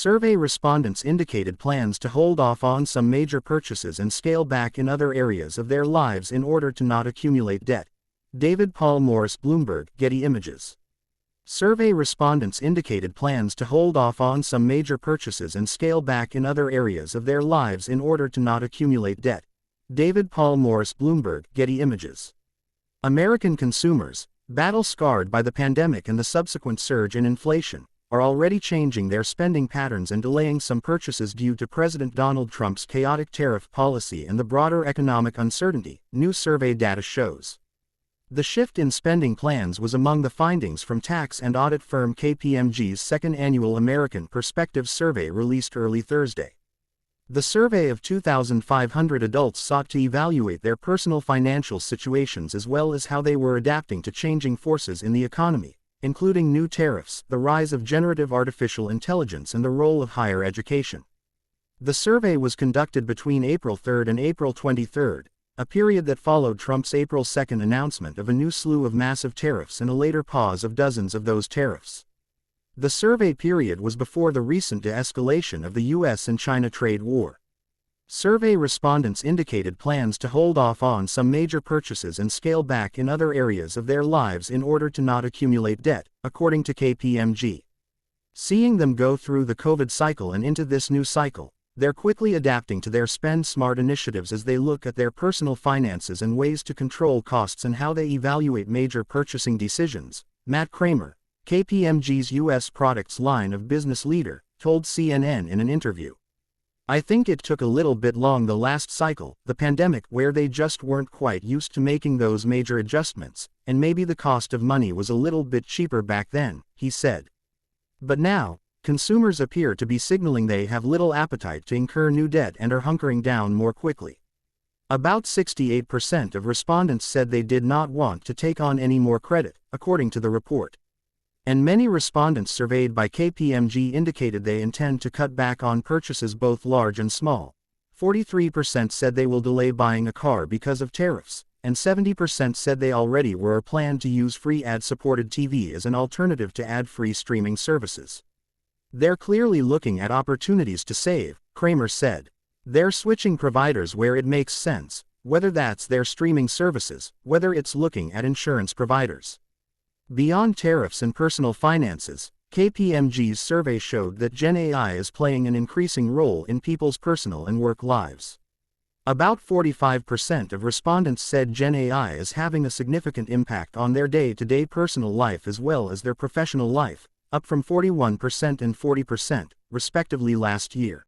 Survey respondents indicated plans to hold off on some major purchases and scale back in other areas of their lives in order to not accumulate debt. David Paul Morris, Bloomberg, Getty Images. Survey respondents indicated plans to hold off on some major purchases and scale back in other areas of their lives in order to not accumulate debt. David Paul Morris, Bloomberg, Getty Images. American consumers, battle-scarred by the pandemic and the subsequent surge in inflation, are already changing their spending patterns and delaying some purchases due to President Donald Trump's chaotic tariff policy and the broader economic uncertainty, new survey data shows. The shift in spending plans was among the findings from tax and audit firm KPMG's second annual American Perspective survey released early Thursday. The survey of 2,500 adults sought to evaluate their personal financial situations as well as how they were adapting to changing forces in the economy, including new tariffs, the rise of generative artificial intelligence, and the role of higher education. The survey was conducted between April 3 and April 23, a period that followed Trump's April 2 announcement of a new slew of massive tariffs and a later pause of dozens of those tariffs. The survey period was before the recent de-escalation of the U.S. and China trade war. Survey respondents indicated plans to hold off on some major purchases and scale back in other areas of their lives in order to not accumulate debt, according to KPMG. Seeing them go through the COVID cycle and into this new cycle, they're quickly adapting to their spend smart initiatives as they look at their personal finances and ways to control costs and how they evaluate major purchasing decisions. Matt Kramer, KPMG's U.S. products line of business leader, told CNN in an interview. I think it took a little bit long the last cycle, the pandemic, where they just weren't quite used to making those major adjustments, and maybe the cost of money was a little bit cheaper back then, he said. But now, consumers appear to be signaling they have little appetite to incur new debt and are hunkering down more quickly. About 68% of respondents said they did not want to take on any more credit, according to the report. And many respondents surveyed by KPMG indicated they intend to cut back on purchases both large and small. 43% said they will delay buying a car because of tariffs, and 70% said they already were or plan to use free ad-supported TV as an alternative to ad-free streaming services. They're clearly looking at opportunities to save, Kramer said. They're switching providers where it makes sense, whether that's their streaming services, whether it's looking at insurance providers. Beyond tariffs and personal finances, KPMG's survey showed that Gen AI is playing an increasing role in people's personal and work lives. About 45% of respondents said Gen AI is having a significant impact on their day-to-day personal life as well as their professional life, up from 41% and 40%, respectively last year.